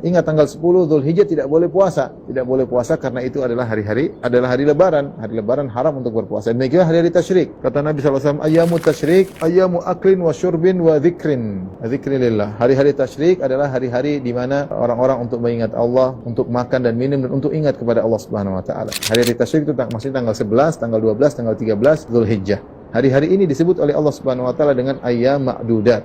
Ingat tanggal 10 Dzulhijjah tidak boleh puasa. Tidak boleh puasa karena itu adalah hari lebaran. Hari lebaran haram untuk berpuasa. Demikian hari-hari tasyrik. Kata Nabi SAW, ayyamu tasyrik, ayyamu aklin wa syurbin wa dzikrin. Dzikrilillah. Hari-hari tasyrik adalah hari-hari di mana orang-orang untuk mengingat Allah, untuk makan dan minum dan untuk ingat kepada Allah Subhanahu wa taala. Hari-hari tasyrik itu maksudnya tanggal 11, tanggal 12, tanggal 13 Dzulhijjah. Hari-hari ini disebut oleh Allah Subhanahu wa taala dengan ayyam ma'dudat.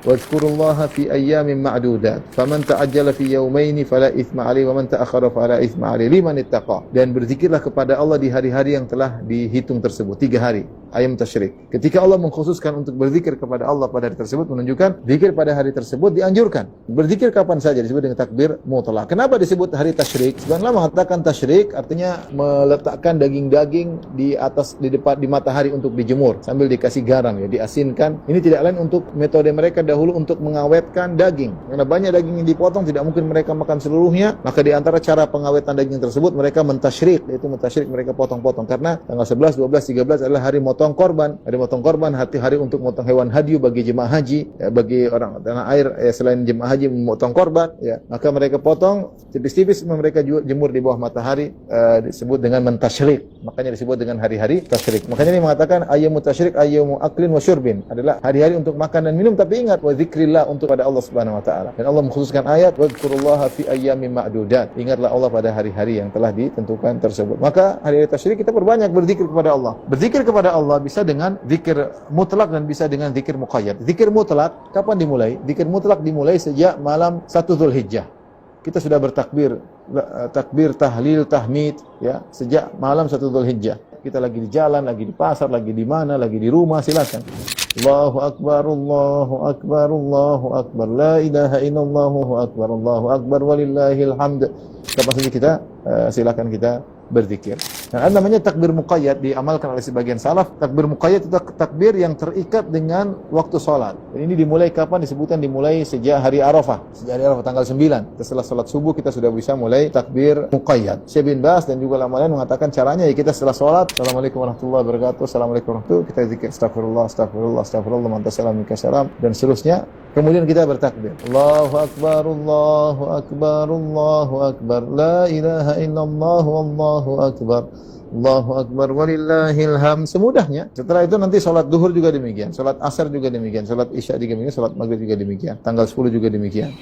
Wadhkurullaha fi ayyamin ma'dudat. Faman ta'ajjala fi yawmaini fala itsma 'alaihi wa man ta'akhkhara fala itsma 'alaihi liman ittaqa. Dan berzikirlah kepada Allah di hari-hari yang telah dihitung tersebut, 3 hari, ayam tasyrik. Ketika Allah mengkhususkan untuk berzikir kepada Allah pada hari tersebut, menunjukkan zikir pada hari tersebut dianjurkan. Berzikir kapan saja disebut dengan takbir mutlak. Kenapa disebut hari tasyrik? Sebenarnya mengatakan tasyrik artinya meletakkan daging-daging di atas, di depan, di matahari untuk dijemur sambil dikasih garam, ya, diasinkan. Ini tidak lain untuk metode mereka dahulu untuk mengawetkan daging. Karena banyak daging yang dipotong, tidak mungkin mereka makan seluruhnya, maka di antara cara pengawetan daging tersebut mereka mentasyrik, yaitu mentasyrik, mereka potong-potong. Karena tanggal 11, 12, 13 adalah hari motong korban. Hari motong korban, hari untuk motong hewan hadyu bagi jemaah haji, ya, bagi orang tanah air, ya, selain jemaah haji memotong korban, ya, maka mereka potong tipis-tipis, mereka jemur di bawah matahari, disebut dengan mentasyrik. Makanya disebut dengan hari-hari tasyrik. Makanya ini mengatakan ayyamu tasyrik, ayyamu aklin wa syurbin, adalah hari-hari untuk makan dan minum, tapi ingat wa dzikrillah, untuk pada Allah Subhanahu wa taala. Dan Allah mengkhususkan ayat wadhkurullaha fi ayyamin ma'dudat. Ingatlah Allah pada hari-hari yang telah ditentukan tersebut. Maka hari-hari tasyrik kita perbanyak berzikir kepada Allah. Berzikir kepada Allah bisa dengan zikir mutlak dan bisa dengan zikir muqayyad. Zikir mutlak kapan dimulai? Zikir mutlak dimulai sejak malam 1 Dzulhijjah. Kita sudah bertakbir, takbir, tahlil, tahmid, ya, sejak malam 1 Dzulhijjah. Kita lagi di jalan, lagi di pasar, lagi di mana, lagi di rumah, silakan. Allahu akbar, Allahu akbar, Allahu akbar, la ilaha illallah, Allahu akbar, Allahu akbar, walillahil hamd. Kapan saja kita silakan kita berzikir. Dan ada namanya takbir muqayyad, diamalkan oleh sebagian salaf. Takbir muqayyad itu takbir yang terikat dengan waktu sholat. Dan ini dimulai kapan? Disebutkan dimulai sejak hari Arafah. Sejak hari Arafah tanggal 9. Setelah sholat subuh kita sudah bisa mulai takbir muqayyad. Syekh bin Baz dan juga ulama lain mengatakan caranya, ya, kita setelah sholat, Assalamualaikum warahmatullahi wabarakatuh, Assalamualaikum warahmatullahi wabarakatuh, kita zikir astagfirullah, astagfirullah, astagfirullah, mantasalam, mikasalam, dan seterusnya. Kemudian kita bertakbir. Allahu akbar, Allahu akbar, Allahu akbar, la ilaha illallah, wallahu akbar, Allahu akbar, walillahil hamd. Semudahnya. Setelah itu nanti salat duhur juga demikian, salat asar juga demikian, salat isya juga demikian, salat maghrib juga demikian, tanggal 10 juga demikian.